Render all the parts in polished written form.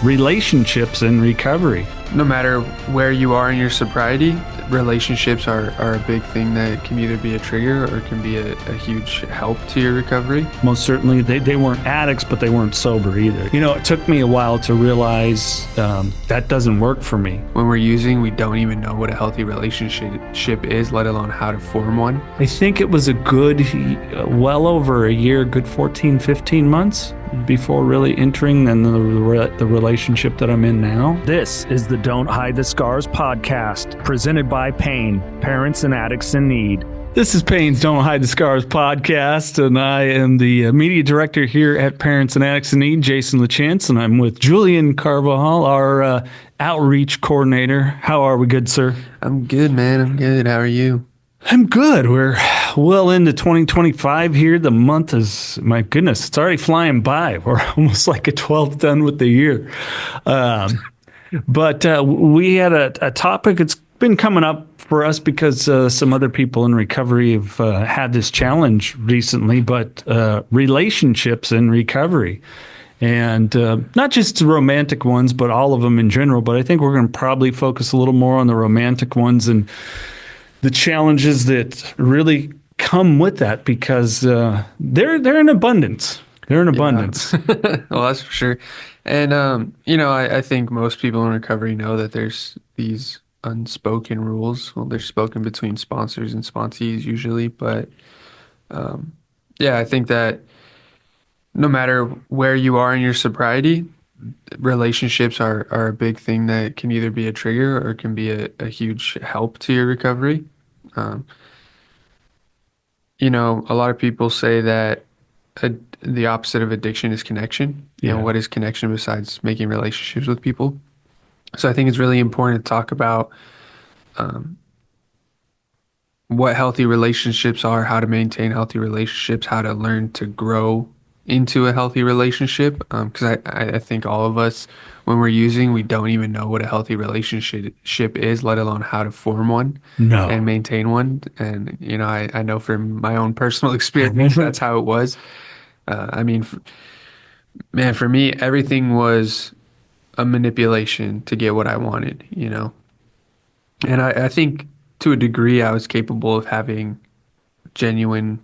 relationships in recovery. No matter where you are in your sobriety, relationships are a big thing that can either be a trigger or can be a huge help to your recovery. Most certainly, they weren't addicts, but they weren't sober either. You know, it took me a while to realize that doesn't work for me. When we're using, we don't even know what a healthy relationship is, let alone how to form one. I think it was a good, well over a year, good 14, 15 months before really entering then the relationship that I'm in now. This is the Don't Hide the Scars podcast, presented by Pain, Parents and Addicts in Need. This is Pain's Don't Hide the Scars podcast, and I am the media director here at Parents and Addicts in Need, Jason LaChance, and I'm with Julian Carvajal, our outreach coordinator. How are we, good sir? I'm good, man. I'm good. How are you? I'm good. We're well into 2025 here. The month is, my goodness, it's already flying by. We're almost like a 12th done with the year. But we had a topic that's been coming up for us because some other people in recovery have had this challenge recently, but relationships in recovery. And not just the romantic ones, but all of them in general. But I think we're going to probably focus a little more on the romantic ones and the challenges that really come with that, because they're in abundance. They're in abundance. Well, that's for sure. And, I think most people in recovery know that there's these unspoken rules. Well, they're spoken between sponsors and sponsees usually. But, I think that no matter where you are in your sobriety, relationships are a big thing that can either be a trigger or can be a huge help to your recovery. A lot of people say that the opposite of addiction is connection. Yeah. What is connection besides making relationships with people? So I think it's really important to talk about what healthy relationships are, how to maintain healthy relationships, how to learn to grow into a healthy relationship. Because I think all of us, when we're using, we don't even know what a healthy relationship is, let alone how to form one and maintain one. And, I know from my own personal experience, that's how it was. For me, everything was a manipulation to get what I wanted, And I think to a degree I was capable of having genuine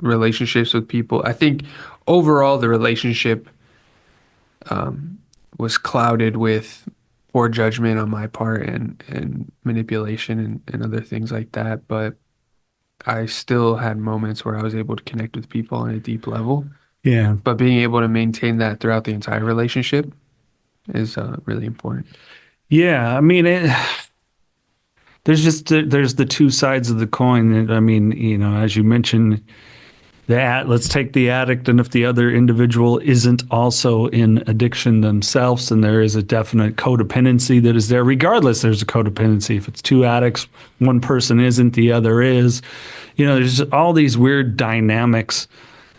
relationships with people. I think overall the relationship was clouded with poor judgment on my part and manipulation and other things like that. But I still had moments where I was able to connect with people on a deep level. Yeah. But being able to maintain that throughout the entire relationship is really important. Yeah. I mean, there's the two sides of the coin. I mean, as you mentioned, let's take the addict, and if the other individual isn't also in addiction themselves, then there is a definite codependency that is there. Regardless, there's a codependency. If it's two addicts, one person isn't, the other is. There's all these weird dynamics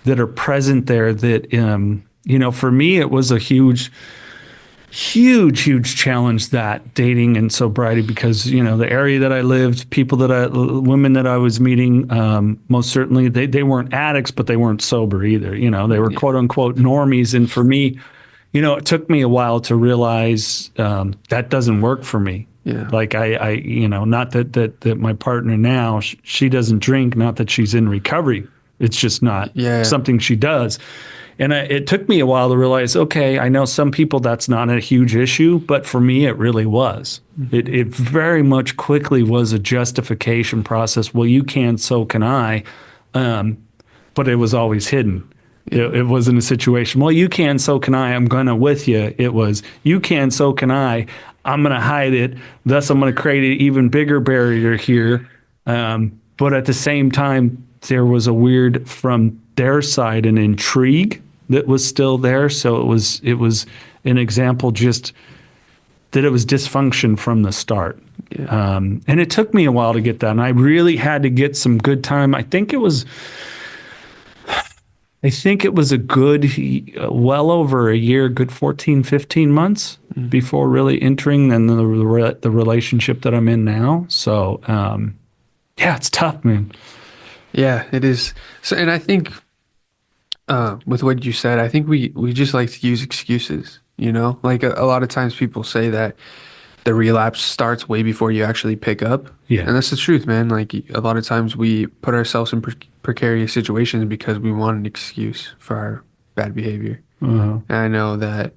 that are present there that, for me, it was a huge challenge, that dating and sobriety, because, the area that I lived, women that I was meeting, most certainly they weren't addicts, but they weren't sober either. They were quote unquote normies. And for me, it took me a while to realize that doesn't work for me. Yeah. Like I not that my partner now, she doesn't drink, not that she's in recovery. It's just not something she does. And it took me a while to realize, okay, I know some people that's not a huge issue, but for me, it really was. Mm-hmm. It very much quickly was a justification process. Well, you can, so can I. But it was always hidden. Yeah. It wasn't a situation, well, you can, so can I, I'm going to with you. It was, you can, so can I, I'm going to hide it. Thus, I'm going to create an even bigger barrier here. But at the same time, there was a weird, from their side, an intrigue that was still there. So it was an example just that it was dysfunction from the start. Yeah. And it took me a while to get that. And I really had to get some good time. I think it was a good, well over a year, good 14, 15 months before really entering then the relationship that I'm in now. So, it's tough, man. Yeah, it is. So, and I think with what you said, I think we just like to use excuses. you know? Like a lot of times people say that the relapse starts way before you actually pick up. Yeah. And that's the truth, man. Like a lot of times we put ourselves in precarious situations because we want an excuse for our bad behavior. Uh-huh. And I know that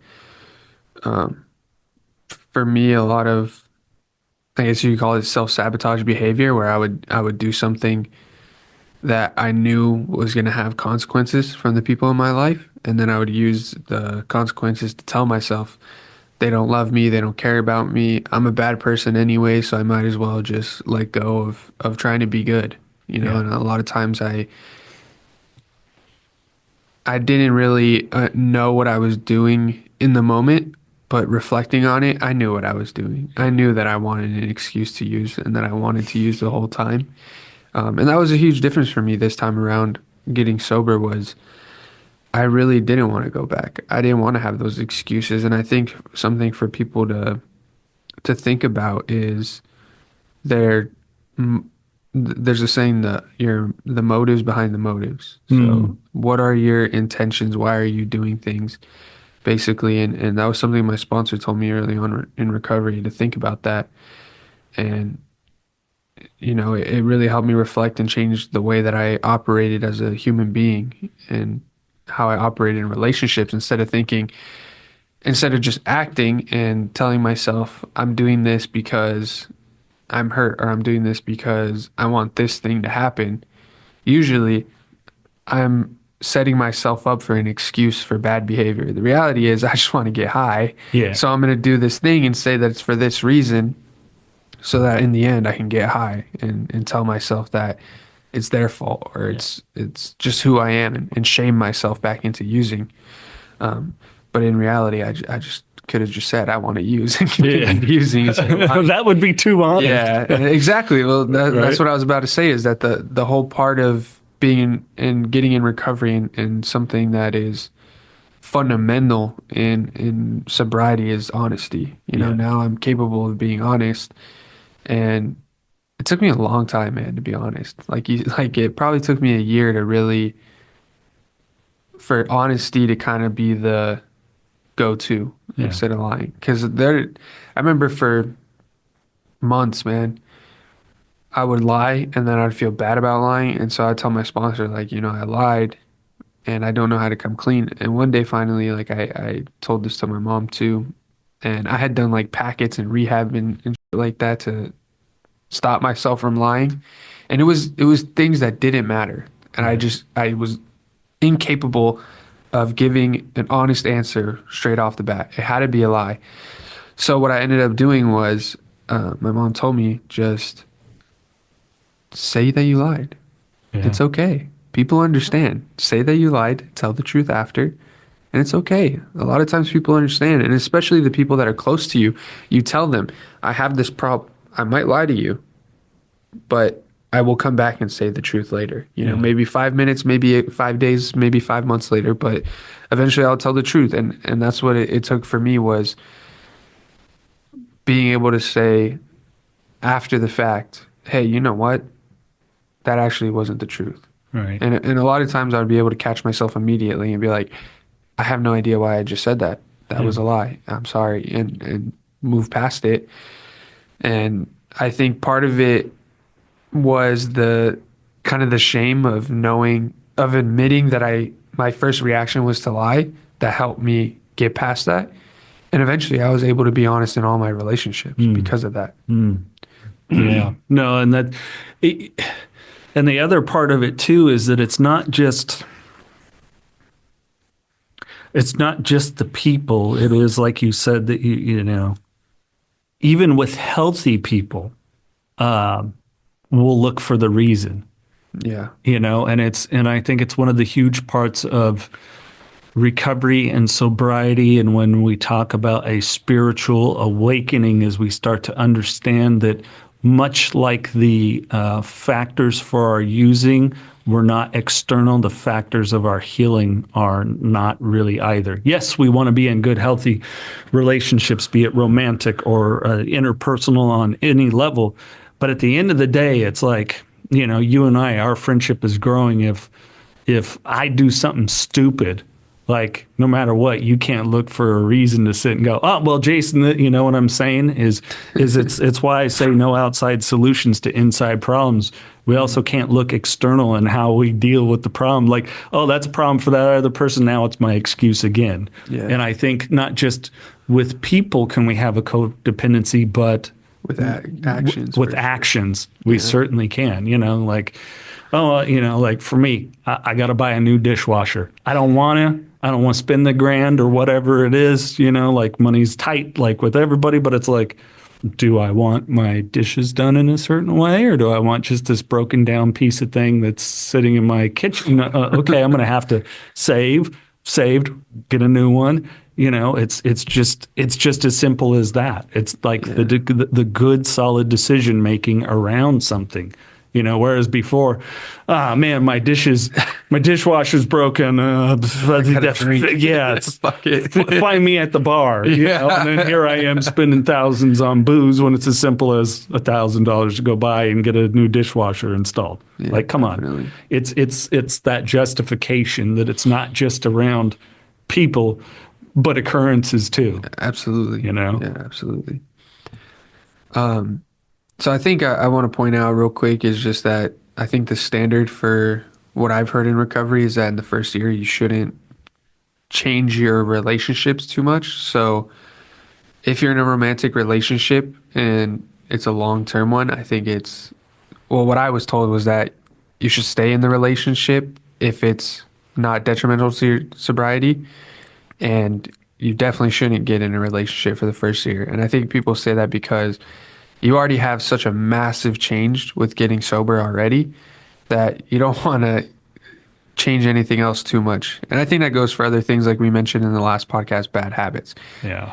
for me, a lot of, I guess you could call it self-sabotage behavior, where I would do something that I knew was going to have consequences from the people in my life, and then I would use the consequences to tell myself they don't love me, they don't care about me, I'm a bad person anyway, so I might as well just let go of trying to be good, you know. Yeah. And a lot of times I didn't really know what I was doing in the moment, but reflecting on it, I knew what I was doing. I knew that I wanted an excuse to use and that I wanted to use the whole time. And that was a huge difference for me this time around getting sober. Was I really didn't want to go back. I didn't want to have those excuses. And I think something for people to think about is there there's a saying that the motives behind the motives. So what are your intentions? Why are you doing things? Basically, and that was something my sponsor told me early on in recovery, to think about that. And you know, it really helped me reflect and change the way that I operated as a human being and how I operated in relationships, instead of just acting and telling myself I'm doing this because I'm hurt, or I'm doing this because I want this thing to happen. Usually I'm setting myself up for an excuse for bad behavior. The reality is I just want to get high. Yeah. So I'm going to do this thing and say that it's for this reason, so that in the end I can get high and tell myself that it's their fault, or it's just who I am, and shame myself back into using. But in reality, I just could have just said I want to use and continue using. That would be too honest. Yeah, exactly. Well, that's what I was about to say, is that the whole part of being and getting in recovery and something that is fundamental in sobriety is honesty. You know, now I'm capable of being honest. And it took me a long time, man, to be honest. Like it probably took me a year to really, for honesty to kind of be the go-to instead of lying. Because I remember for months, man, I would lie and then I'd feel bad about lying. And so I'd tell my sponsor, like, you know, I lied and I don't know how to come clean. And one day finally, like I told this to my mom too. And I had done like packets and rehab and shit like that to stop myself from lying. And it was things that didn't matter. And I was incapable of giving an honest answer straight off the bat. It had to be a lie. So what I ended up doing was, my mom told me, just say that you lied. Yeah. It's okay. People understand. Say that you lied, tell the truth after, and it's okay. A lot of times people understand, and especially the people that are close to you. You tell them, I have this problem. I might lie to you, but I will come back and say the truth later. You know, maybe 5 minutes, maybe 5 days, maybe 5 months later, but eventually I'll tell the truth. And that's what it took for me, was being able to say after the fact, hey, you know what? That actually wasn't the truth. Right. And a lot of times I would be able to catch myself immediately and be like, I have no idea why I just said that. That was a lie. I'm sorry. And move past it. And I think part of it was the kind of the shame of admitting that my first reaction was to lie, that helped me get past that. And eventually I was able to be honest in all my relationships because of that. Yeah. No, and and the other part of it too is that it's not just the people. It is, like you said, that you know, even with healthy people, we'll look for the reason. Yeah. You know, and I think it's one of the huge parts of recovery and sobriety. And when we talk about a spiritual awakening, as we start to understand that, much like the factors for our using were not external, the factors of our healing are not really either. Yes, we want to be in good, healthy relationships, be it romantic or interpersonal on any level. But at the end of the day, it's like, you know, you and I, our friendship is growing if I do something stupid, Like, no matter what, you can't look for a reason to sit and go, oh, well, Jason, you know what I'm saying is it's why I say no outside solutions to inside problems. We also can't look external in how we deal with the problem. Like, oh, that's a problem for that other person. Now it's my excuse again. Yeah. And I think not just with people can we have a codependency, but with actions. With actions, we certainly can. You know, like, oh, you know, like for me, I got to buy a new dishwasher. I don't want to spend the grand or whatever it is, you know, like money's tight, like with everybody, but it's like, do I want my dishes done in a certain way, or do I want just this broken down piece of thing that's sitting in my kitchen? Okay, I'm going to have to saved, get a new one. You know, it's just as simple as that. It's like the good, solid decision making around something. You know, whereas before, man, my dishwasher's broken. It's fuck it. Find me at the bar. You know? And then here I am spending thousands on booze when it's as simple as $1,000 to go buy and get a new dishwasher installed. Yeah, like, come definitely. On, it's that justification that it's not just around people, but occurrences too. Absolutely. You know? Yeah, absolutely. So I think I want to point out real quick is just that I think the standard for what I've heard in recovery is that in the first year you shouldn't change your relationships too much. So if you're in a romantic relationship and it's a long-term one, I think what I was told was that you should stay in the relationship if it's not detrimental to your sobriety, and you definitely shouldn't get in a relationship for the first year. And I think people say that because you already have such a massive change with getting sober already that you don't want to change anything else too much. And I think that goes for other things like we mentioned in the last podcast, bad habits. Yeah.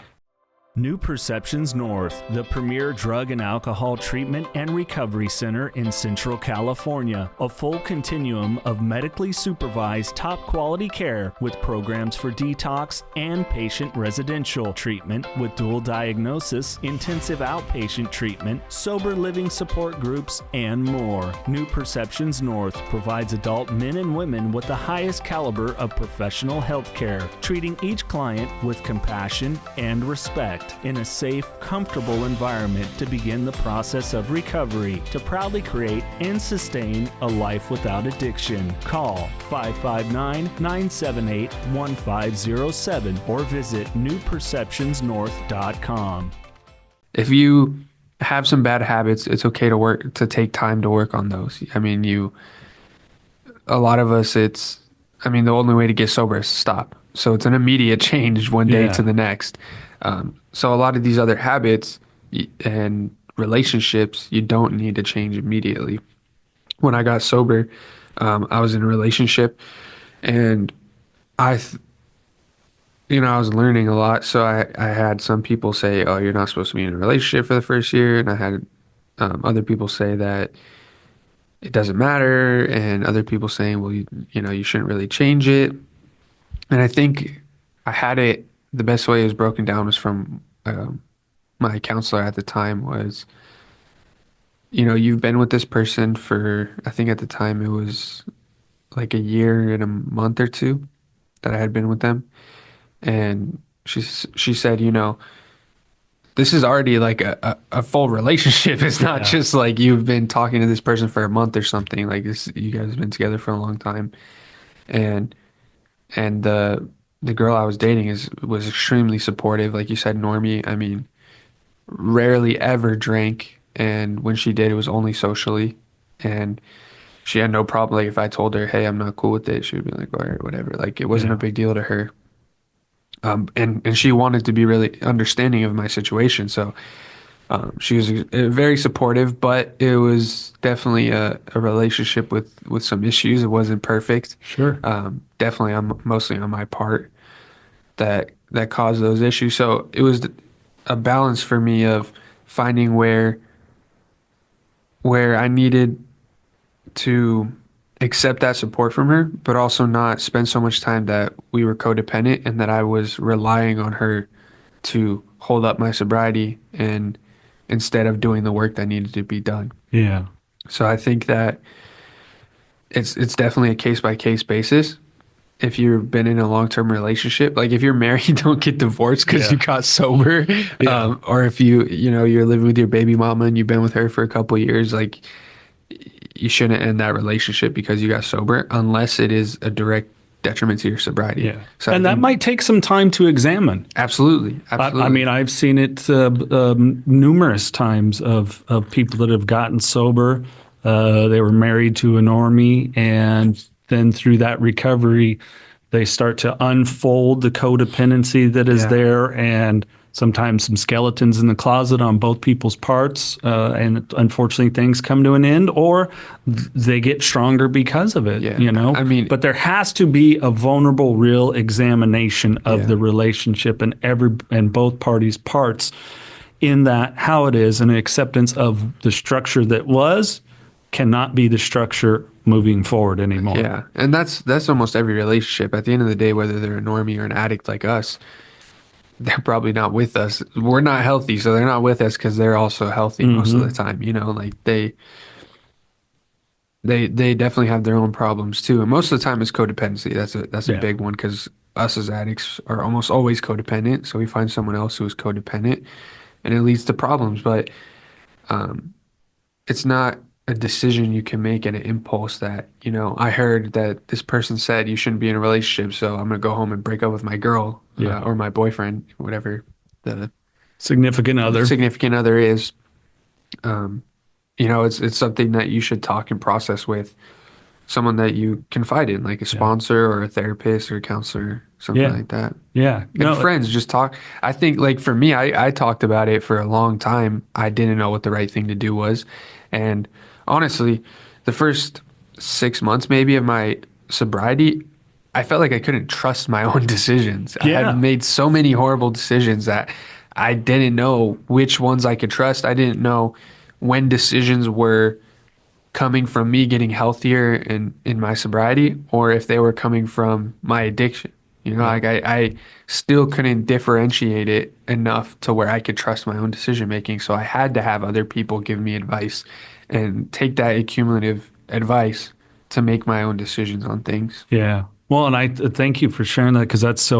New Perceptions North, the premier drug and alcohol treatment and recovery center in Central California. A full continuum of medically supervised top quality care with programs for detox and patient residential treatment with dual diagnosis, intensive outpatient treatment, sober living support groups, and more. New Perceptions North provides adult men and women with the highest caliber of professional health care, treating each client with compassion and respect, in a safe, comfortable environment to begin the process of recovery to proudly create and sustain a life without addiction. Call 559-978-1507 or visit newperceptionsnorth.com. If you have some bad habits, it's okay to take time to work on those. I mean, a lot of us, the only way to get sober is to stop. So it's an immediate change one day to the next. So a lot of these other habits and relationships, you don't need to change immediately. When I got sober, I was in a relationship, and I was learning a lot. So I had some people say, oh, you're not supposed to be in a relationship for the first year. And I had other people say that it doesn't matter. And other people saying, well, you shouldn't really change it. And I think I had it, the best way it was broken down was from my counselor at the time was, you've been with this person for, I think at the time it was like a year and a month or two that I had been with them. And she said, this is already like a full relationship. It's not just like you've been talking to this person for a month or something. Like this, you guys have been together for a long time. And the girl I was dating was extremely supportive. Like you said, normie. I mean, rarely ever drank. And when she did, it was only socially. And she had no problem. Like if I told her, hey, I'm not cool with it, she would be like, all right, whatever. Like it wasn't a big deal to her. And she wanted to be really understanding of my situation. So she was very supportive, but it was definitely a relationship with some issues. It wasn't perfect. Sure. Definitely mostly on my part that caused those issues. So it was a balance for me of finding where I needed to accept that support from her, but also not spend so much time that we were codependent and that I was relying on her to hold up my sobriety and instead of doing the work that needed to be done. Yeah. So I think that it's definitely a case by case basis. if you've been in a long-term relationship, like if you're married, don't get divorced because you got sober. Or if you're living with your baby mama and you've been with her for a couple of years, like you shouldn't end that relationship because you got sober unless it is a direct detriment to your sobriety. Yeah. So And that might take some time to examine. Absolutely. I mean, I've seen it numerous times of people that have gotten sober. They were married to a normie, and then through that recovery, they start to unfold the codependency that is there, and sometimes some skeletons in the closet on both people's parts. And unfortunately, things come to an end, or they get stronger because of it. I mean, but there has to be a vulnerable, real examination of the relationship and both parties' parts in that, how it is, and an acceptance of the structure that was cannot be the structure moving forward anymore. Yeah, and that's almost every relationship. At the end of the day, whether they're a normie or an addict like us, they're probably not with us. We're not healthy, so they're not with us because they're also healthy most of the time. Like they definitely have their own problems too, and most of the time it's codependency. That's a big one because us as addicts are almost always codependent. So we find someone else who is codependent, and it leads to problems. But it's not a decision you can make at an impulse that, I heard that this person said you shouldn't be in a relationship, so I'm going to go home and break up with my girl or my boyfriend, whatever the significant other is. It's something that you should talk and process with someone that you confide in, like a sponsor or a therapist or a counselor, something like that. Yeah. And friends, just talk. I think, like, for me, I talked about it for a long time. I didn't know what the right thing to do was. And honestly, the first 6 months maybe of my sobriety, I felt like I couldn't trust my own decisions. I had made so many horrible decisions that I didn't know which ones I could trust. I didn't know when decisions were coming from me getting healthier in my sobriety or if they were coming from my addiction. Like I still couldn't differentiate it enough to where I could trust my own decision making. So I had to have other people give me advice and take that accumulative advice to make my own decisions on things. Yeah. Well, and I thank you for sharing that because that's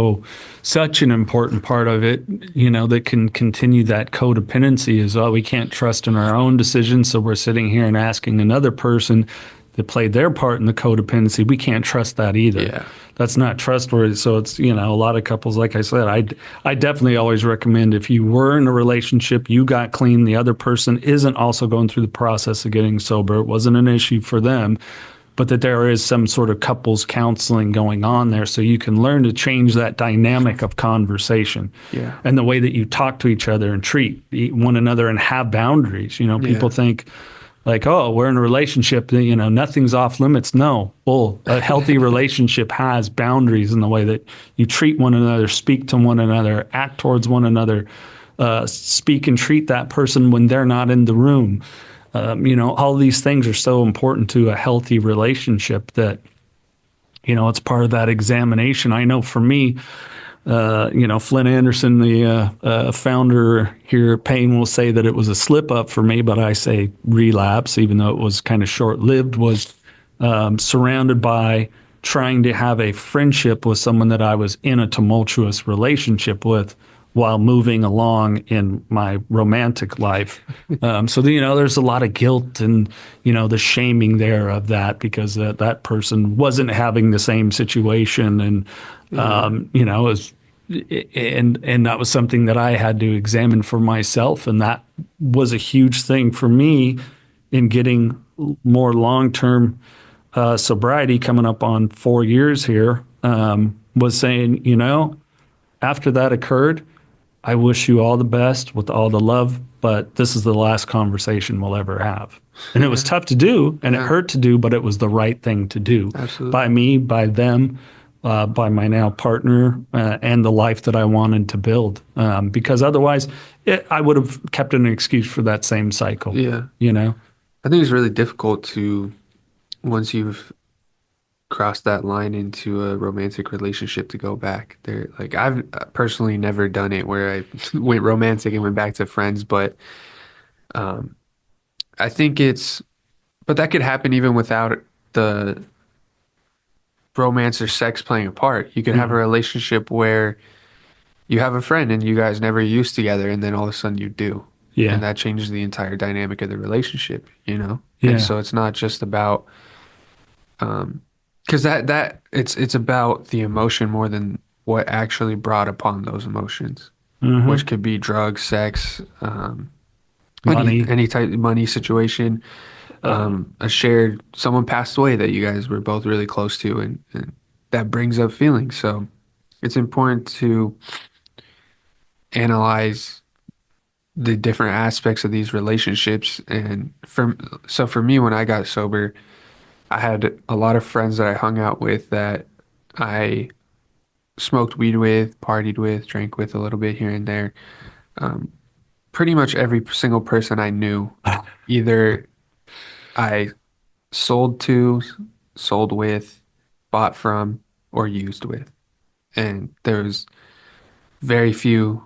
such an important part of it, that can continue that codependency is, we can't trust in our own decisions. So we're sitting here and asking another person that played their part in the codependency. We can't trust that either. Yeah. That's not trustworthy. So it's, a lot of couples, like I said, I definitely always recommend if you were in a relationship, you got clean, the other person isn't also going through the process of getting sober. It wasn't an issue for them, but that there is some sort of couples counseling going on there so you can learn to change that dynamic of conversation and the way that you talk to each other and treat one another and have boundaries. People think like, oh, we're in a relationship, nothing's off limits. No, a healthy relationship has boundaries in the way that you treat one another, speak to one another, act towards one another, speak and treat that person when they're not in the room. All these things are so important to a healthy relationship that, it's part of that examination. I know for me, Flynn Anderson, the founder here at Payne, will say that it was a slip up for me, but I say relapse, even though it was kind of short lived, was surrounded by trying to have a friendship with someone that I was in a tumultuous relationship with while moving along in my romantic life. So, there's a lot of guilt and, the shaming there of that because that person wasn't having the same situation. And, and that was something that I had to examine for myself. And that was a huge thing for me in getting more long-term sobriety coming up on 4 years here, was saying, after that occurred, I wish you all the best with all the love, but this is the last conversation we'll ever have. And it was tough to do, and it hurt to do, but it was the right thing to do. Absolutely. By me, by them, by my now partner, and the life that I wanted to build. Because otherwise, I would have kept an excuse for that same cycle. Yeah. I think it's really difficult to, once you've crossed that line into a romantic relationship, to go back there. Like, I've personally never done it where I went romantic and went back to friends, but I think but that could happen even without the romance or sex playing a part. You can have a relationship where you have a friend and you guys never used together, and then all of a sudden you do. Yeah. And that changes the entire dynamic of the relationship, you know? Yeah. And so it's not just about, because it's about the emotion more than what actually brought upon those emotions, which could be drugs, sex, money, any type of money situation, someone passed away that you guys were both really close to, and that brings up feelings. So it's important to analyze the different aspects of these relationships. And for me, when I got sober, I had a lot of friends that I hung out with that I smoked weed with, partied with, drank with a little bit here and there. Pretty much every single person I knew, either I sold to, sold with, bought from, or used with. And there was very few.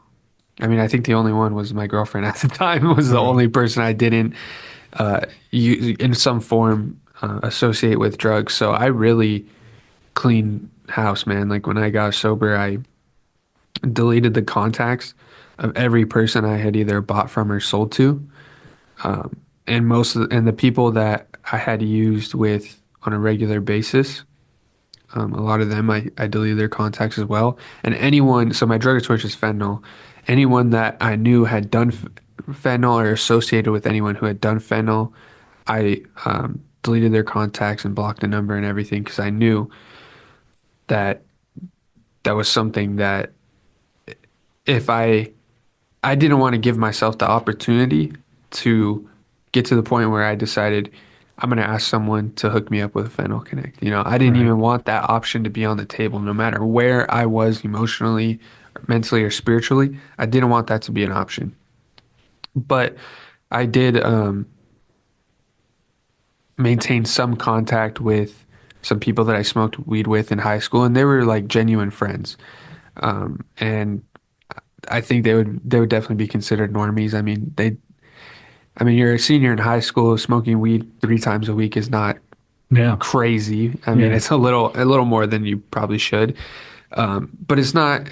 I mean, I think the only one was my girlfriend at the time, was the only person I didn't use, in some form, associate with drugs. So I really clean house, man. Like when I got sober, I deleted the contacts of every person I had either bought from or sold to. And the people that I had used with on a regular basis, a lot of them I deleted their contacts as well. And so my drug of choice is fentanyl. Anyone that I knew had done fentanyl or associated with anyone who had done fentanyl, I deleted their contacts and blocked the number and everything, because I knew that that was something that if I didn't want to give myself the opportunity to get to the point where I decided I'm going to ask someone to hook me up with a fentanyl connect. You know, I didn't even want that option to be on the table, no matter where I was emotionally, mentally, or spiritually. I didn't want that to be an option. But I did maintain some contact with some people that I smoked weed with in high school, and they were like genuine friends. And I think they would definitely be considered normies. I mean, you're a senior in high school, smoking weed 3 times a week is not crazy. I mean, it's a little more than you probably should. But it's not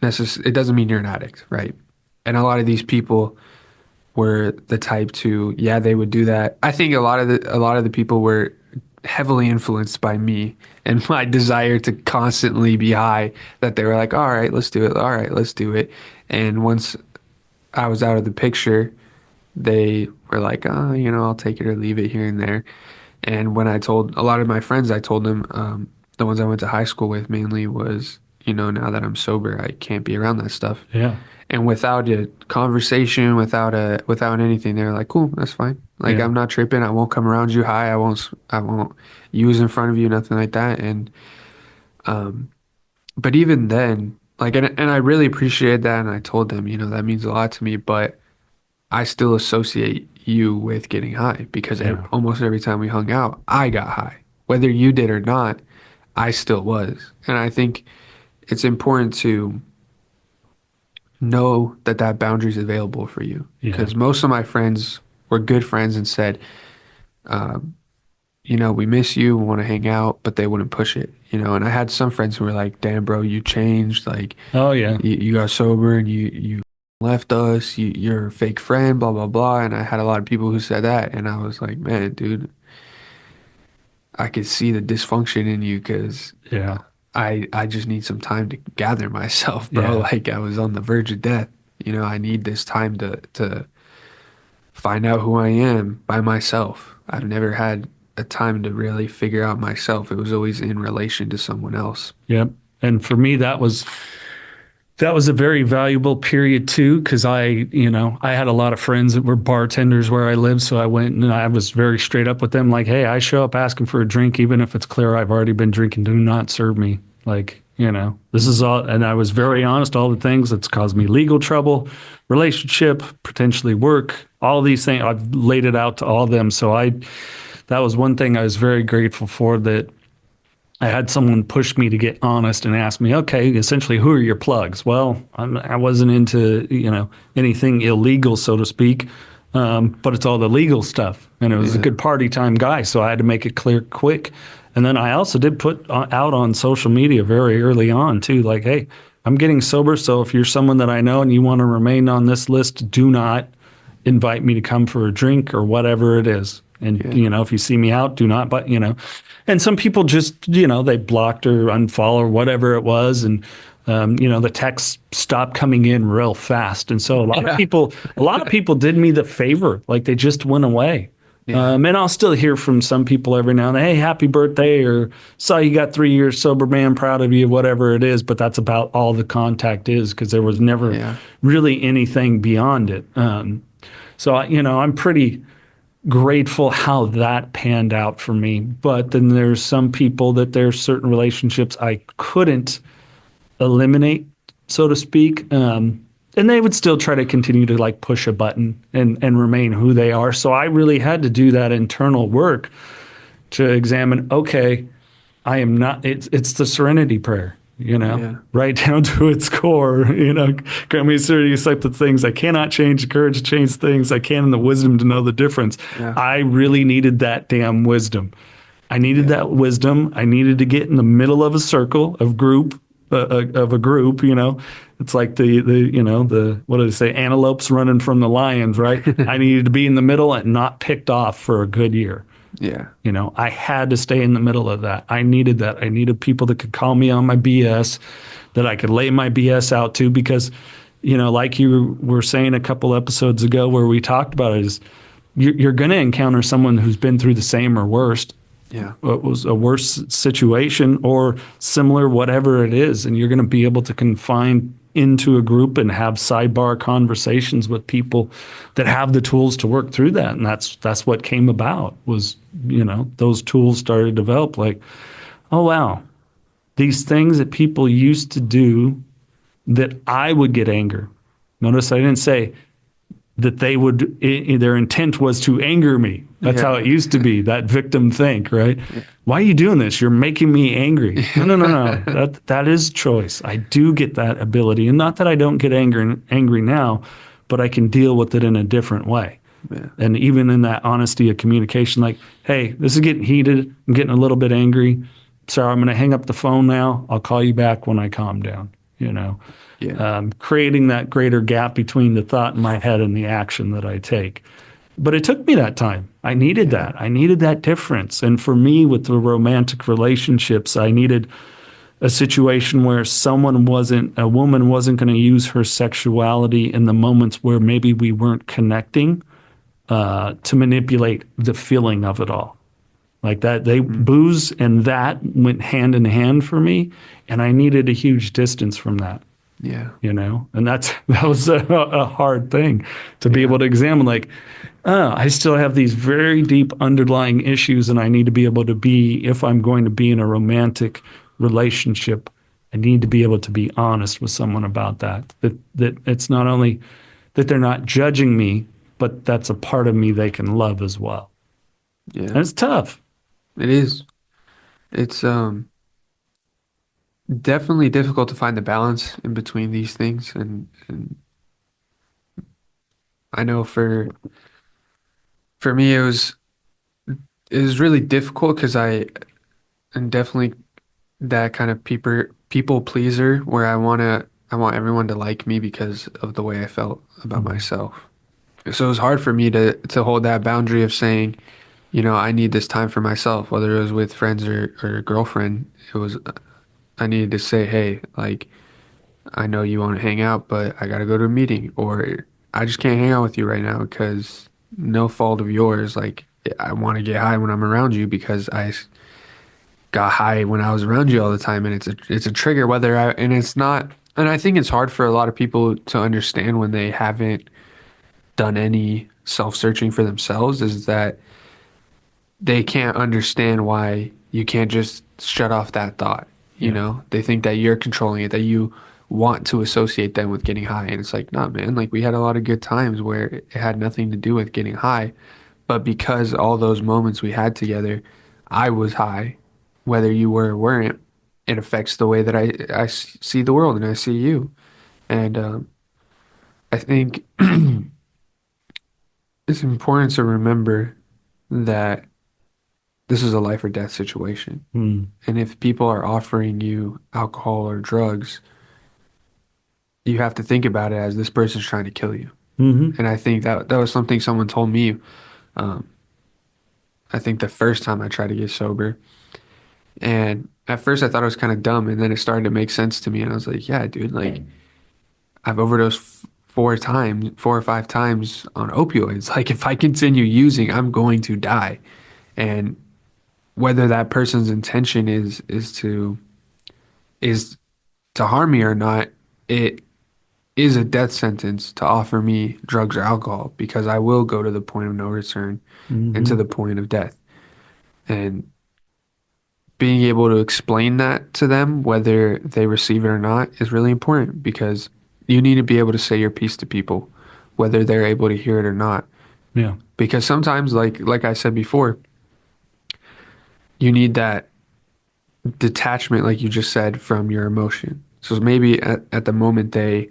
necessary. It doesn't mean you're an addict, right? And a lot of these people were the type to, they would do that. I think a lot of the people were heavily influenced by me and my desire to constantly be high, that they were like, all right, let's do it. All right, let's do it. And once I was out of the picture, they were like, oh, you know, I'll take it or leave it here and there. And when I told a lot of my friends, I told them, the ones I went to high school with mainly, was, you know, now that I'm sober, I can't be around that stuff. Yeah. And without a conversation, without anything, they're like, cool, that's fine. Like, I'm not tripping. I won't come around you high. I won't use in front of you, nothing like that. And, but even then, like, and I really appreciated that. And I told them, you know, that means a lot to me, but I still associate you with getting high, because almost every time we hung out, I got high. Whether you did or not, I still was. And I think it's important to know that boundary is available for you. Because most of my friends were good friends and said, you know, we miss you, we want to hang out, but they wouldn't push it, you know. And I had some friends who were like, damn, bro, you changed. Like, oh yeah, you got sober and you left us, you're a fake friend, blah, blah, blah. And I had a lot of people who said that. And I was like, man, dude, I could see the dysfunction in you, because I just need some time to gather myself, bro. Yeah. Like, I was on the verge of death. You know, I need this time to find out who I am by myself. I've never had a time to really figure out myself. It was always in relation to someone else. Yep. And for me, that was a very valuable period too, because I had a lot of friends that were bartenders where I lived. So I went and I was very straight up with them, like, hey, I show up asking for a drink, even if it's clear I've already been drinking, do not serve me. Like, you know, this is all. And I was very honest, all the things that's caused me legal trouble, relationship, potentially work, all these things. I've laid it out to all of them. So that was one thing I was very grateful for, that I had someone push me to get honest and ask me, okay, essentially, who are your plugs? Well, I wasn't into, you know, anything illegal, so to speak, but it's all the legal stuff. And it was a good party time guy, so I had to make it clear quick. And then I also did put out on social media very early on too, like, hey, I'm getting sober. So if you're someone that I know and you want to remain on this list, do not invite me to come for a drink or whatever it is. And, if you see me out, do not, but, and some people just, they blocked or unfollow or whatever it was. And, the texts stopped coming in real fast. And so a lot of people did me the favor, like they just went away. Yeah. And I'll still hear from some people every now and then, hey, happy birthday, or saw you got 3 years sober, man, proud of you, whatever it is. But that's about all the contact is, because there was never really anything beyond it. So, I'm pretty grateful how that panned out for me. But then there's some people that there's certain relationships I couldn't eliminate, so to speak. And they would still try to continue to like push a button and remain who they are. So I really had to do that internal work to examine, okay, I am not, it's the serenity prayer, right down to its core, grant me serenity to accept the things I cannot change, the courage to change things I can, and the wisdom to know the difference. Yeah. I really needed that damn wisdom. I needed that wisdom. I needed to get in the middle of a circle of group, it's like the what do they say, antelopes running from the lions, right? I needed to be in the middle and not picked off for a good year. Yeah. I had to stay in the middle of that. I needed that. I needed people that could call me on my BS, that I could lay my BS out to, because, like you were saying a couple episodes ago where we talked about it, is you're going to encounter someone who's been through the same or worse. Yeah, it was a worse situation or similar, whatever it is, and you're going to be able to confine into a group and have sidebar conversations with people that have the tools to work through that. And that's what came about was, those tools started to develop, like, oh, wow, these things that people used to do that I would get anger. Notice I didn't say that they would, their intent was to anger me. That's how it used to be, that victim think, right? Yeah. Why are you doing this? You're making me angry. No. That is choice. I do get that ability. And not that I don't get angry now, but I can deal with it in a different way. Yeah. And even in that honesty of communication, like, hey, this is getting heated. I'm getting a little bit angry. Sorry, I'm going to hang up the phone now. I'll call you back when I calm down, creating that greater gap between the thought in my head and the action that I take. But it took me that time. I needed that. I needed that difference. And for me, with the romantic relationships, I needed a situation where a woman wasn't going to use her sexuality in the moments where maybe we weren't connecting to manipulate the feeling of it all. Like that, booze and that went hand in hand for me, and I needed a huge distance from that. Yeah, and that was a hard thing to be able to examine. Like, I still have these very deep underlying issues, and I need to be able to be, if I'm going to be in a romantic relationship, I need to be able to be honest with someone about that. That it's not only that they're not judging me, but that's a part of me they can love as well. Yeah, and it's tough. It is. It's definitely difficult to find the balance in between these things, and I know for me it was really difficult because I am definitely that kind of people pleaser where I want everyone to like me because of the way I felt about myself. So it was hard for me to hold that boundary of saying, I need this time for myself, whether it was with friends or a girlfriend. I needed to say, hey, like, I know you want to hang out, but I got to go to a meeting, or I just can't hang out with you right now because no fault of yours. Like, I want to get high when I'm around you because I got high when I was around you all the time, and it's a trigger. And it's not, and I think it's hard for a lot of people to understand when they haven't done any self-searching for themselves, is that they can't understand why you can't just shut off that thought. They think that you're controlling it, that you want to associate them with getting high. And it's like, nah, man, like, we had a lot of good times where it had nothing to do with getting high. But because all those moments we had together, I was high, whether you were or weren't, it affects the way that I see the world and I see you. And I think it's important to remember that this is a life or death situation. Mm. And if people are offering you alcohol or drugs, you have to think about it as this person's trying to kill you. Mm-hmm. And I think that was something someone told me. I think the first time I tried to get sober. And at first I thought it was kind of dumb, and then it started to make sense to me. And I was like, yeah, dude, like I've overdosed 4 or 5 times on opioids. Like if I continue using, I'm going to die. And whether that person's intention is to harm me or not, it is a death sentence to offer me drugs or alcohol, because I will go to the point of no return and to Mm-hmm. the point of death. And being able to explain that to them, whether they receive it or not, is really important, because you need to be able to say your piece to people, whether they're able to hear it or not. Yeah. Because sometimes, like I said before, you need that detachment, like you just said, from your emotion. So maybe at the moment they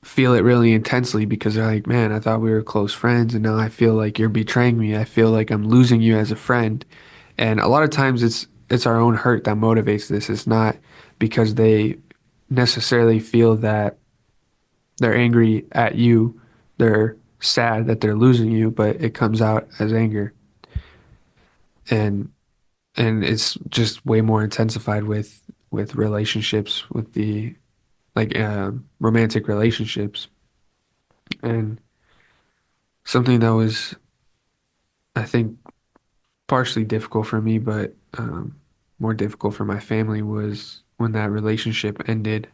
feel it really intensely because they're like, man, I thought we were close friends, and now I feel like you're betraying me. I feel like I'm losing you as a friend. And a lot of times it's our own hurt that motivates this. It's not because they necessarily feel that they're angry at you. They're sad that they're losing you, but it comes out as anger. And it's just way more intensified with relationships, with the romantic relationships. And something that was, I think, partially difficult for me, but more difficult for my family, was when that relationship ended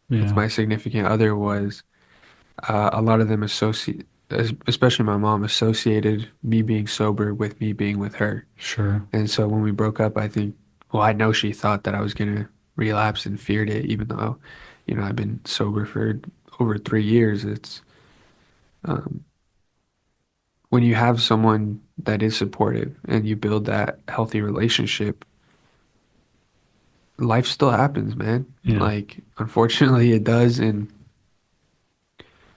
with Yeah. my significant other, was a lot of them especially my mom, associated me being sober with me being with her. Sure. And so when we broke up, I think, well, I know she thought that I was gonna relapse and feared it, even though, I've been sober for over 3 years. It's when you have someone that is supportive and you build that healthy relationship, life still happens, man. Yeah. Like, unfortunately, it does. And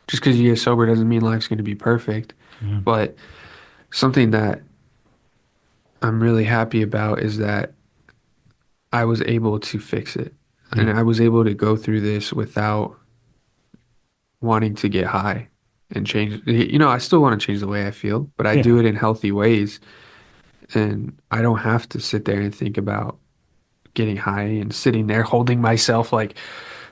just because you get sober doesn't mean life's going to be perfect. Yeah. But something that I'm really happy about is that I was able to fix it. And Yeah. I was able to go through this without wanting to get high and change. I still want to change the way I feel, but I Yeah. do it in healthy ways. And I don't have to sit there and think about getting high and sitting there holding myself, like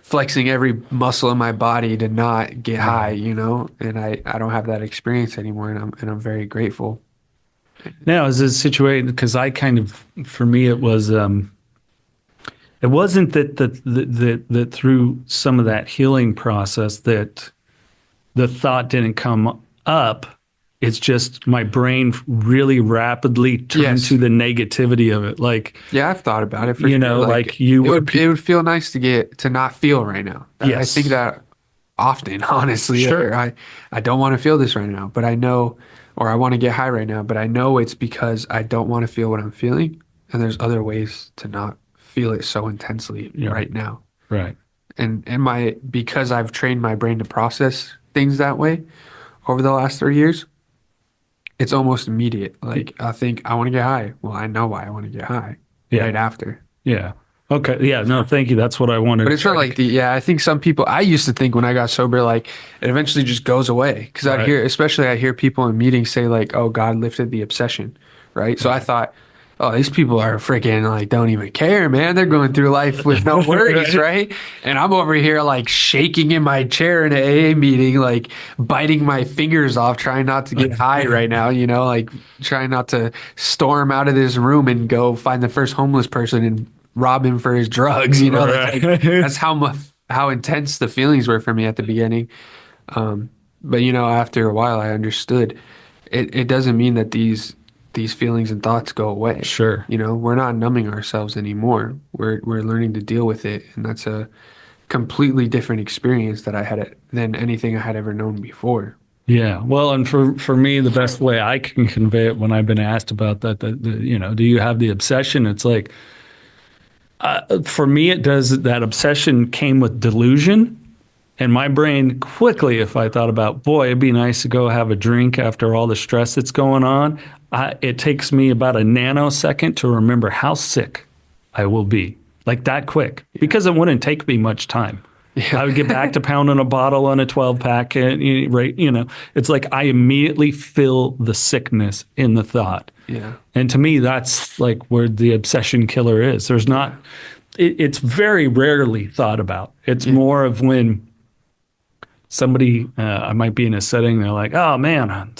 flexing every muscle in my body to not get high, Right. and I don't have that experience anymore, and I'm very grateful. Now, is this situation, because for me, it wasn't that through some of that healing process that the thought didn't come up. It's just my brain really rapidly turned Yes. to the negativity of it. Like, Yeah, I've thought about it for sure. like you were, it would feel nice to not feel right now. I think yes, that often, honestly. sure. I don't want to feel this right now, but I know, or I want to get high right now, but I know it's because I don't want to feel what I'm feeling, and there's other ways to not feel it so intensely Yeah. right now. Right. And because I've trained my brain to process things that way over the last 3 years, it's almost immediate. Like, I think I want to get high. Well, I know why I want to get high Yeah. right after. Yeah. Okay. Yeah. No, thank you. That's what I wanted. But it's not like I think some people, I used to think when I got sober, like it eventually just goes away. Because Right. I hear people in meetings say like, oh, God lifted the obsession. Right. So I thought, oh, these people are freaking like, don't even care, man. They're going through life with no worries. Right. And I'm over here like shaking in my chair in an AA meeting, like biting my fingers off, trying not to get high right now, like trying not to storm out of this room and go find the first homeless person and rob him for his drugs. Right. That's how intense the feelings were for me at the beginning. But after a while, I understood. It doesn't mean that these feelings and thoughts go away. Sure. We're not numbing ourselves anymore. We're learning to deal with it, and that's a completely different experience than anything I had ever known before. Yeah. Well, and for me, the best way I can convey it when I've been asked about that, do you have the obsession? It's like, for me, it does. That obsession came with delusion, And my brain quickly, if I thought about, boy, it'd be nice to go have a drink after all the stress that's going on, it takes me about a nanosecond to remember how sick I will be, like that quick, because it wouldn't take me much time. Yeah. I would get back to pounding a bottle on a 12 pack, and right, it's like I immediately feel the sickness in the thought. Yeah. And to me, that's like where the obsession killer is. There's not, it's very rarely thought about. It's more of when somebody, I might be in a setting, they're like, oh man,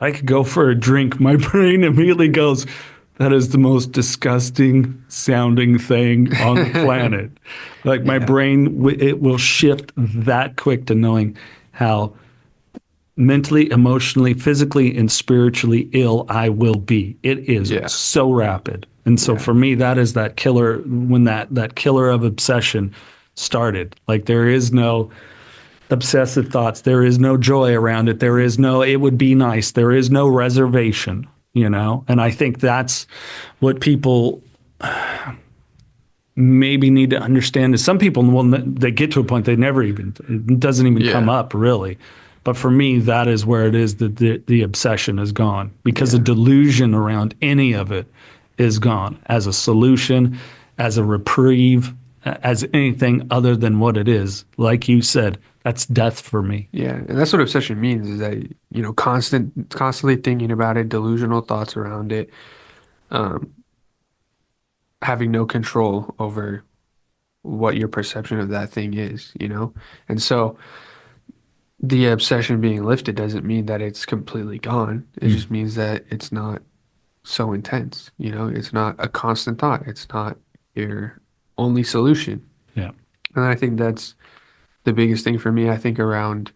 I could go for a drink. My brain immediately goes, that is the most disgusting sounding thing on the planet. Like my brain, it will shift that quick to knowing how mentally, emotionally, physically, and spiritually ill I will be. It is so rapid. And so for me, that is that killer, when that killer of obsession started. Like there is no obsessive thoughts. There is no joy around it. There is no, it would be nice. There is no reservation, And I think that's what people maybe need to understand is some people, they get to a point they never even, it doesn't even come up really. But for me, that is where it is that the obsession is gone, because the delusion around any of it is gone as a solution, as a reprieve, as anything other than what it is. Like you said, that's death for me. Yeah, and that's what obsession means, is that, constantly thinking about it, delusional thoughts around it, having no control over what your perception of that thing is, And so the obsession being lifted doesn't mean that it's completely gone. It just means that it's not so intense, It's not a constant thought. It's not your only solution. Yeah. And I think that's the biggest thing for me. I think around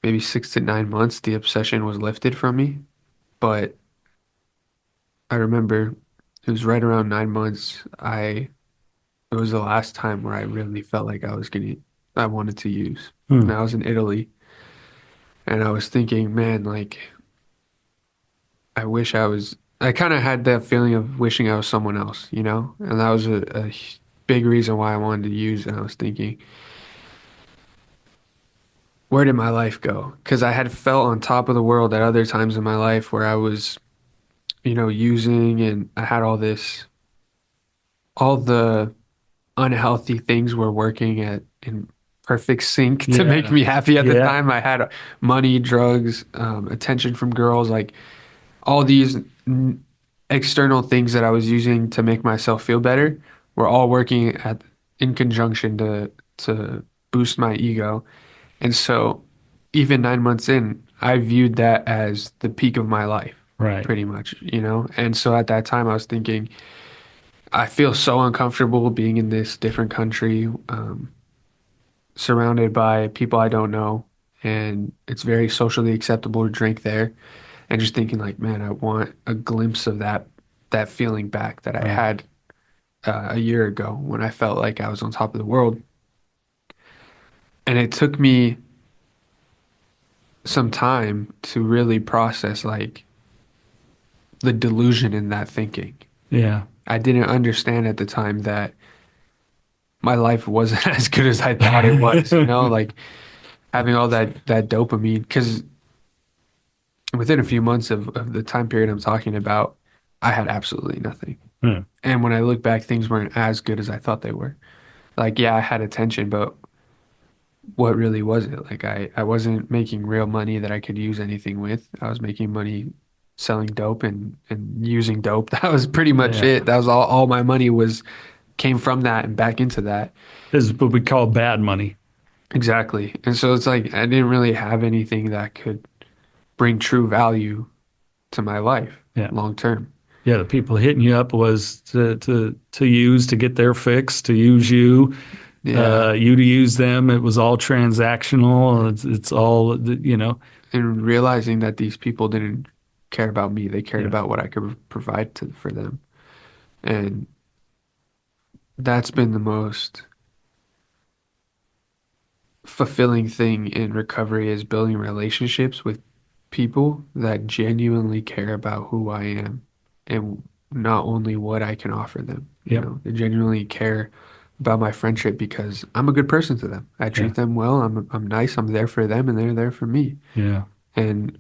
maybe 6 to 9 months, the obsession was lifted from me. But I remember it was right around 9 months. It was the last time where I really felt like I wanted to use. And I was in Italy, and I was thinking, man, like, I kind of had that feeling of wishing I was someone else, And that was a big reason why I wanted to use. And I was thinking, where did my life go? Because I had felt on top of the world at other times in my life where I was, using, and I had all the unhealthy things were working in perfect sync to make me happy at the time. I had money, drugs, attention from girls, like all these external things that I was using to make myself feel better were all working in conjunction to boost my ego. And so even 9 months in, I viewed that as the peak of my life, pretty much, And so at that time I was thinking, I feel so uncomfortable being in this different country, surrounded by people I don't know, and it's very socially acceptable to drink there. And just thinking like, man, I want a glimpse of that feeling back that I had a year ago when I felt like I was on top of the world. And it took me some time to really process like the delusion in that thinking. Yeah. I didn't understand at the time that my life wasn't as good as I thought it was, like having all that dopamine, because within a few months of the time period I'm talking about, I had absolutely nothing. And when I look back, things weren't as good as I thought they were. Like, yeah, I had attention, but what really was it? Like, I wasn't making real money that I could use anything with. I was making money selling dope and using dope. That was pretty much it. That was all my money came from that and back into that. This is what we call bad money. Exactly. And so it's like I didn't really have anything that could bring true value to my life long term. Yeah, the people hitting you up was to use to get their fix, to use you, you to use them. It was all transactional. It's all, And realizing that these people didn't care about me. They cared about what I could provide for them. And that's been the most fulfilling thing in recovery, is building relationships with people that genuinely care about who I am and not only what I can offer them. They genuinely care about my friendship because I'm a good person to them. I Yeah. treat them well. I'm nice. I'm there for them, and they're there for me. Yeah. And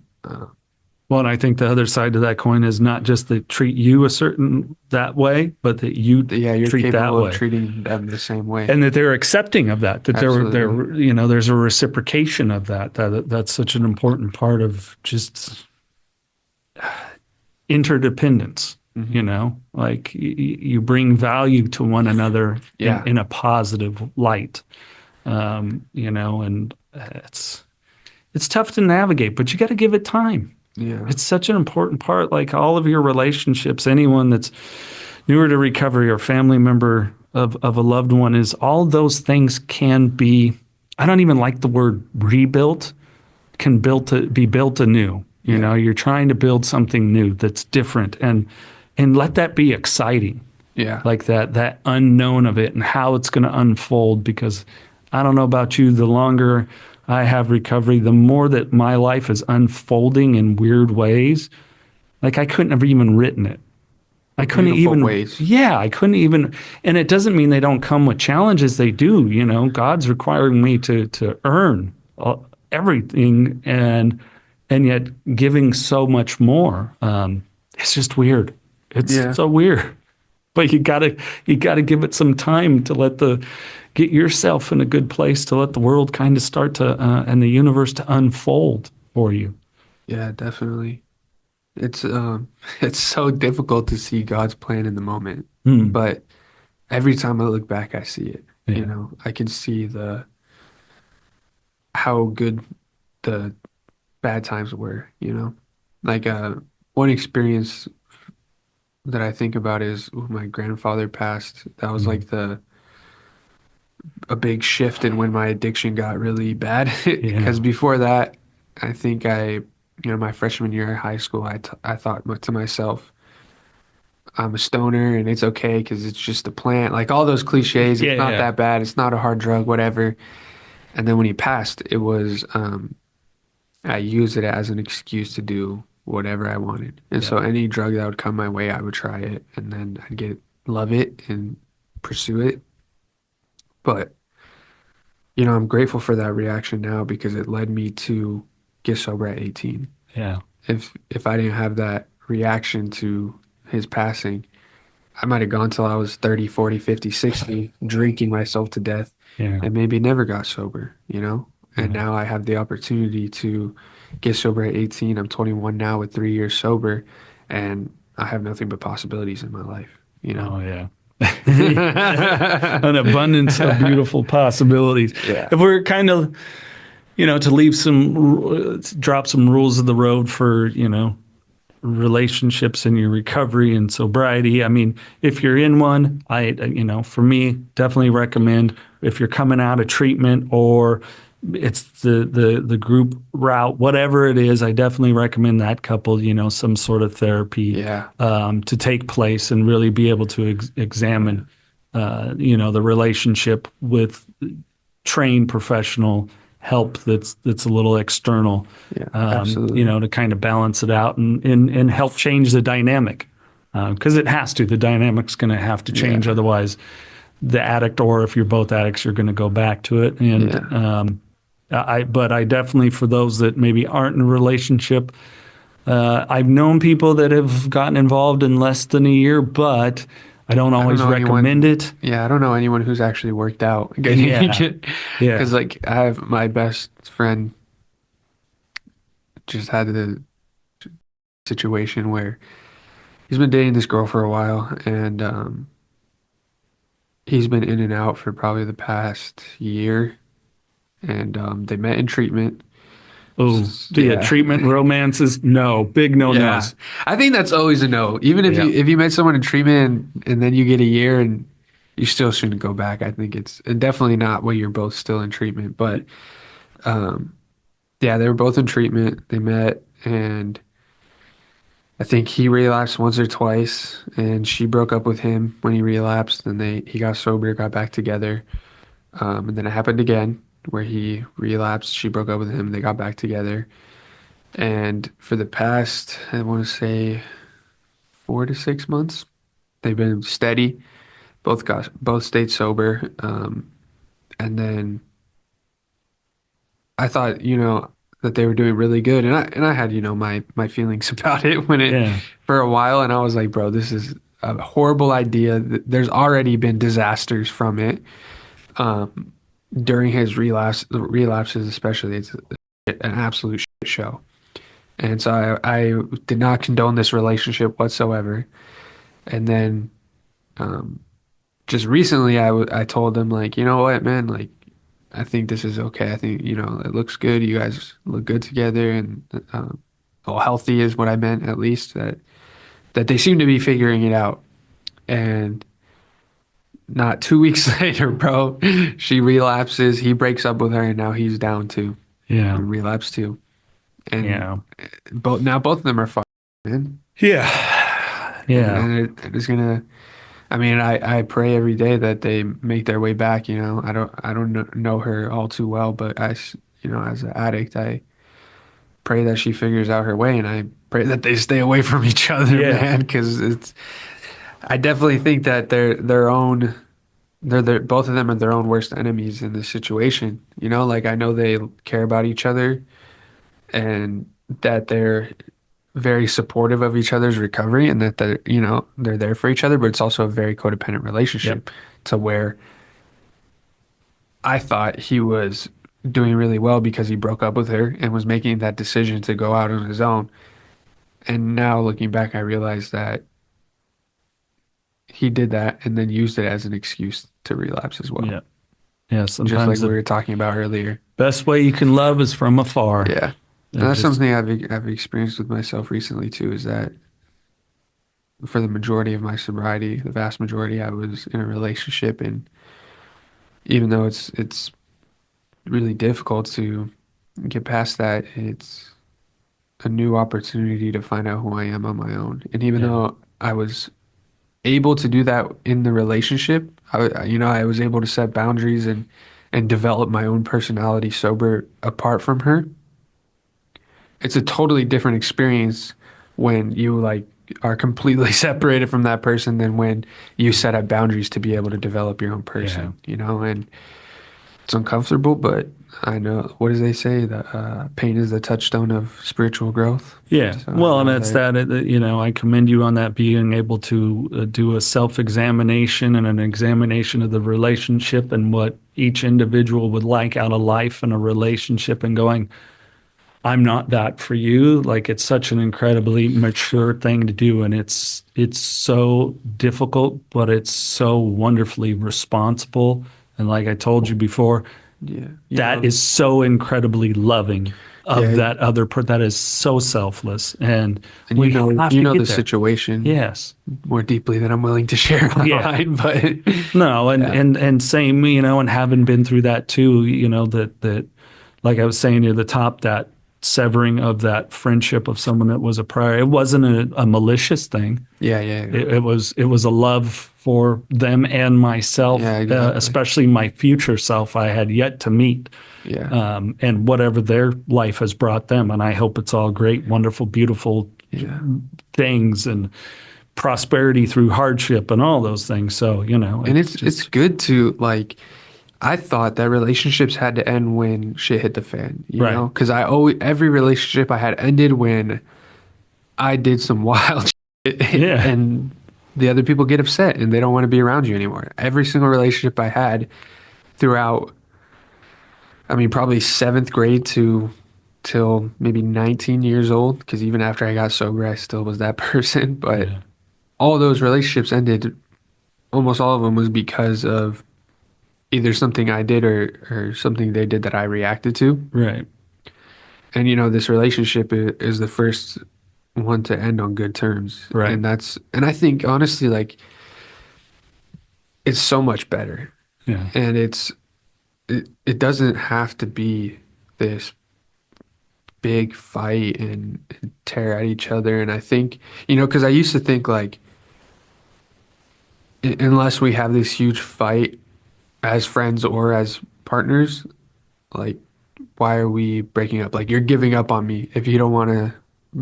Well, and I think the other side of that coin is not just they treat you a certain that way, but that you yeah, you're treat that capable of way. treating them the same way. And that they're accepting of that, that Absolutely. there's a reciprocation of that. That's such an important part of just interdependence. Hmm. Like you bring value to one another Yeah. in a positive light. And it's tough to navigate, but you got to give it time. Yeah. It's such an important part. Like all of your relationships, anyone that's newer to recovery or family member of a loved one, is all those things can be, I don't even like the word rebuilt, can be built anew. Yeah. You're trying to build something new that's different, and let that be exciting. Yeah. Like that unknown of it and how it's going to unfold. Because I don't know about you, the longer I have recovery, the more that my life is unfolding in weird ways. Like I couldn't have even written it. I couldn't Beautiful even, ways. yeah, I couldn't even, and it doesn't mean they don't come with challenges. They do. God's requiring me to earn everything, and yet giving so much more. It's just weird. It's Yeah. so weird. But you gotta give it some time to get yourself in a good place, to let the world kind of start to and the universe to unfold for you. Yeah, definitely. It's it's so difficult to see God's plan in the moment. Mm, But every time I look back, I see it. yeah, I can see the how good the bad times were. Like one experience that I think about is when my grandfather passed. That was mm, like the a big shift in when my addiction got really bad. Because yeah, before that, I think my freshman year of high school, I thought to myself, I'm a stoner and it's okay because it's just a plant. Like all those cliches, it's not yeah, that bad. It's not a hard drug, whatever. And then when he passed, it was I used it as an excuse to do whatever I wanted. And yeah, so any drug that would come my way, I would try it, and then love it and pursue it. But I'm grateful for that reaction now because it led me to get sober at 18. yeah, If I didn't have that reaction to his passing, I might have gone till I was 30, 40, 50, 60, drinking myself to death yeah, and maybe never got sober. And yeah. now I have the opportunity to get sober at 18. I'm 21 now with 3 years sober, and I have nothing but possibilities in my life. Oh yeah. An abundance of beautiful possibilities. Yeah. If we're kind of, to drop some rules of the road for, relationships in your recovery and sobriety. I mean, if you're in one, for me, definitely recommend if you're coming out of treatment or it's the group route, whatever it is, I definitely recommend that couple, some sort of therapy Yeah. to take place and really be able to examine, the relationship with trained professional help that's a little external, Yeah, absolutely. to kind of balance it out and help change the dynamic. Because it has to. The dynamic's going to have to change. Yeah. Otherwise, the addict, or if you're both addicts, you're going to go back to it. And Yeah. but I definitely, for those that maybe aren't in a relationship, I've known people that have gotten involved in less than a year, but I don't I don't always know recommend anyone. it. Yeah, I don't know anyone who's actually worked out. Yeah, Because yeah. like I have my best friend just had the situation where he's been dating this girl for a while, and he's been in and out for probably the past year, and they met in treatment. Oh, the Yeah. treatment romances, no, big no Yeah. nos. I think that's always a no. Even if Yeah, you met someone in treatment and then you get a year and you still shouldn't go back. I think it's and definitely not when you're both still in treatment. But um yeah, they were both in treatment. They met and I think he relapsed once or twice and she broke up with him when he relapsed and he got sober, got back together. And then it happened again where he relapsed, she broke up with him, they got back together. And for the past, I want to say 4 to 6 months. They've been steady. both stayed sober. And then I thought, that they were doing really good, and I had, my feelings about it Yeah. for a while, and I was like, bro, this is a horrible idea. There's already been disasters from it. During his relapses especially, it's an absolute shit show. And so I did not condone this relationship whatsoever. And then just recently, I told him, like, you know what, man, like, I think this is okay. I think, it looks good. You guys look good together, and well, healthy is what I meant, at least that they seem to be figuring it out. And not 2 weeks later, bro, she relapses. He breaks up with her, and now he's down too. Yeah. Relapse too. And Yeah. both of them are fucked, man. Yeah. Yeah. And it's gonna. I mean, I pray every day that they make their way back. I don't know her all too well, but as an addict, I pray that she figures out her way, and I pray that they stay away from each other, Yeah. man. Because I definitely think that they're both of them are their own worst enemies in this situation. Like, I know they care about each other, and that they're very supportive of each other's recovery, and that they're there for each other, but it's also a very codependent relationship. Yep. To where I thought he was doing really well because he broke up with her and was making that decision to go out on his own. And now looking back, I realized that he did that and then used it as an excuse to relapse as well. Yeah. Yeah. Just like Sometimes we the were talking about earlier. best way you can love is from afar. Yeah. And that's something I've experienced with myself recently too, is that for the majority of my sobriety, the vast majority, I was in a relationship, and even though it's really difficult to get past that, it's a new opportunity to find out who I am on my own. And even though I was able to do that in the relationship, I was able to set boundaries and develop my own personality sober apart from her. It's a totally different experience when you are completely separated from that person than when you set up boundaries to be able to develop your own person, and it's uncomfortable, but I know, what do they say? The pain is the touchstone of spiritual growth. Yeah. So Well, and that's I commend you on that, being able to do a self-examination and an examination of the relationship and what each individual would like out of life and a relationship, and going, I'm not that for you. Like, it's such an incredibly mature thing to do. And it's so difficult, but it's so wonderfully responsible. And like I told you before, that is so incredibly loving of that other person. That is so selfless. And we have to get the there. situation Yes. more deeply than I'm willing to share online, but no, and same, and having been through that too, that like I was saying near the top, that severing of that friendship of someone that was a prior, it wasn't a malicious thing. It was a love for them and myself, exactly. especially my future self I had yet to meet. And whatever their life has brought them, and I hope it's all great, wonderful, beautiful things and prosperity through hardship and all those things. So and it's good to I thought that relationships had to end when shit hit the fan, you know? Because every relationship I had ended when I did some wild shit, and the other people get upset and they don't want to be around you anymore. Every single relationship I had throughout, I mean, probably 7th grade till maybe 19 years old, because even after I got sober, I still was that person. But all those relationships ended, almost all of them was because of either something I did or something they did that I reacted to. Right. And, this relationship is the first one to end on good terms. Right. And I think, honestly, it's so much better. Yeah. And it doesn't have to be this big fight and tear at each other. And I think, because I used to think, unless we have this huge fight as friends or as partners, why are we breaking up? You're giving up on me if you don't want to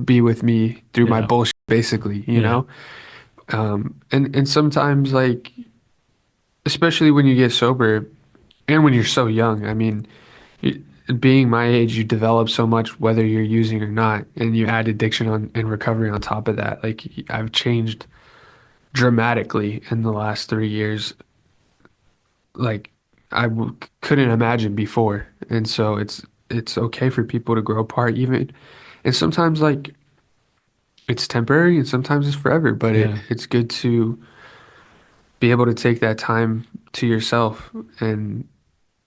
be with me through my bullshit, basically, you know? And sometimes, especially when you get sober and when you're so young. I mean, being my age, you develop so much whether you're using or not, and you add addiction on and recovery on top of that. Like I've changed dramatically in the last 3 years, like couldn't imagine before. And so it's okay for people to grow apart even, and sometimes like it's temporary and sometimes it's forever, but it's good to be able to take that time to yourself. And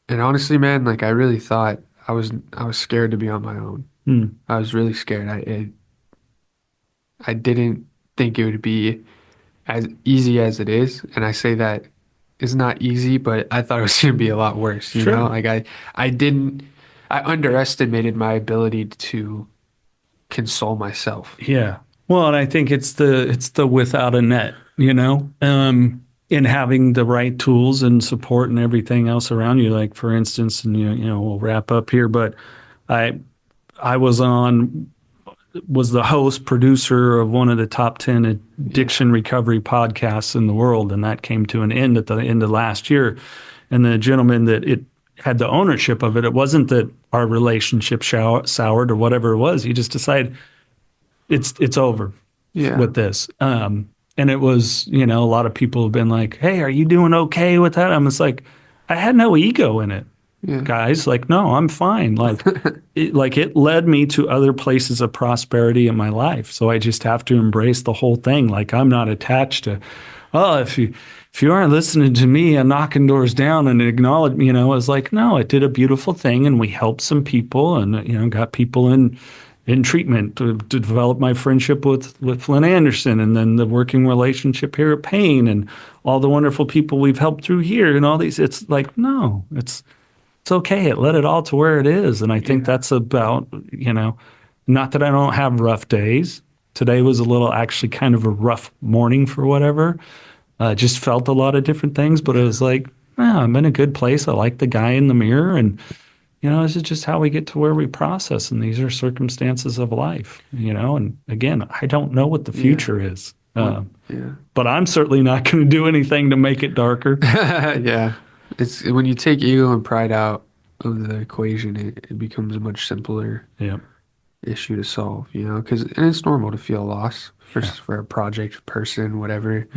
honestly, man, like I really thought I was scared to be on my own. I was really scared. I didn't think it would be as easy as it is. And I say that it's not easy, but I thought it was going to be a lot worse, you know? Like I underestimated my ability to console myself. Yeah. Well, and I think it's the without a net, you know, in having the right tools and support and everything else around you. Like for instance, and you know, we'll wrap up here, but I was the host, producer of one of the top 10 addiction recovery podcasts in the world. And that came to an end at the end of last year. And the gentleman that it had the ownership of it, it wasn't that our relationship soured or whatever it was. He just decided it's over with this. And it was, you know, a lot of people have been like, hey, are you doing okay with that? I'm just like, I had no ego in it. Guys, like, no, I'm fine. Like, it led me to other places of prosperity in my life. So I just have to embrace the whole thing. Like, I'm not attached to, oh, if you aren't listening to me and knocking doors down and acknowledge, you know, it's like, no, it did a beautiful thing and we helped some people and, you know, got people in treatment to develop my friendship with Flynn Anderson and then the working relationship here at Pain and all the wonderful people we've helped through here and all these. It's like, no, it's okay. It led it all to where it is. And I think that's about, you know, not that I don't have rough days. Today was a little actually kind of a rough morning for whatever. Just felt a lot of different things, but it was like, I'm in a good place. I like the guy in the mirror. And, you know, this is just how we get to where we process. And these are circumstances of life, you know. And again, I don't know what the future is. But I'm certainly not going to do anything to make it darker. It's when you take ego and pride out of the equation, it becomes a much simpler issue to solve, you know, and it's normal to feel loss for a project, person, whatever it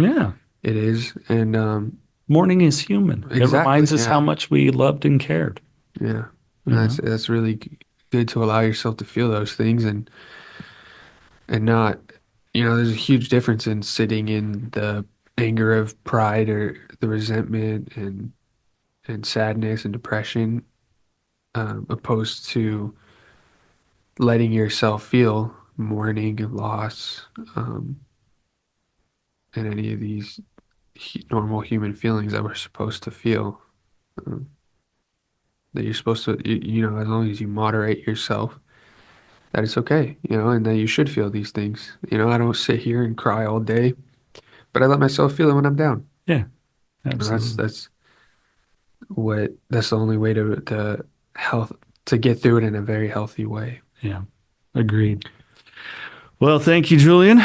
is. And mourning is human. It reminds us how much we loved and cared. Yeah. And that's really good to allow yourself to feel those things and not, you know, there's a huge difference in sitting in the anger of pride or the resentment and sadness and depression, opposed to letting yourself feel mourning and loss, and any of these normal human feelings that we're supposed to feel. That you're supposed to, you know, as long as you moderate yourself, that it's okay, you know, and that you should feel these things. You know, I don't sit here and cry all day, but I let myself feel it when I'm down. Yeah, absolutely. That's the only way to get through it in a very healthy way. Yeah, agreed. Well, thank you, Julian.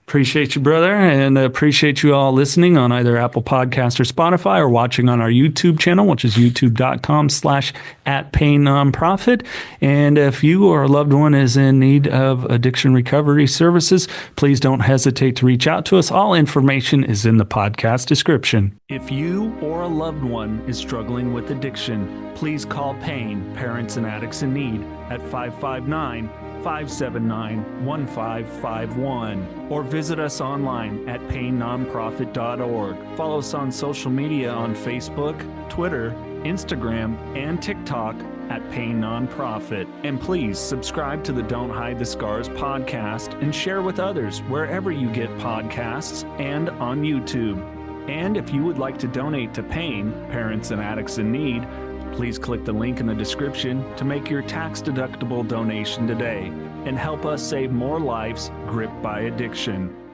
Appreciate you, brother, and appreciate you all listening on either Apple Podcast or Spotify or watching on our YouTube channel, which is youtube.com/@painnonprofit. And if you or a loved one is in need of addiction recovery services, please don't hesitate to reach out to us. All information is in the podcast description. If you or a loved one is struggling with addiction, please call PAIN, Parents and Addicts in Need, at 559-579-1551 or visit us online at painnonprofit.org. Follow us on social media on Facebook, Twitter, Instagram, and TikTok at Pain Nonprofit. And please subscribe to the Don't Hide the Scars podcast and share with others wherever you get podcasts and on YouTube. And if you would like to donate to PAIN, Parents and Addicts in Need, please click the link in the description to make your tax-deductible donation today and help us save more lives gripped by addiction.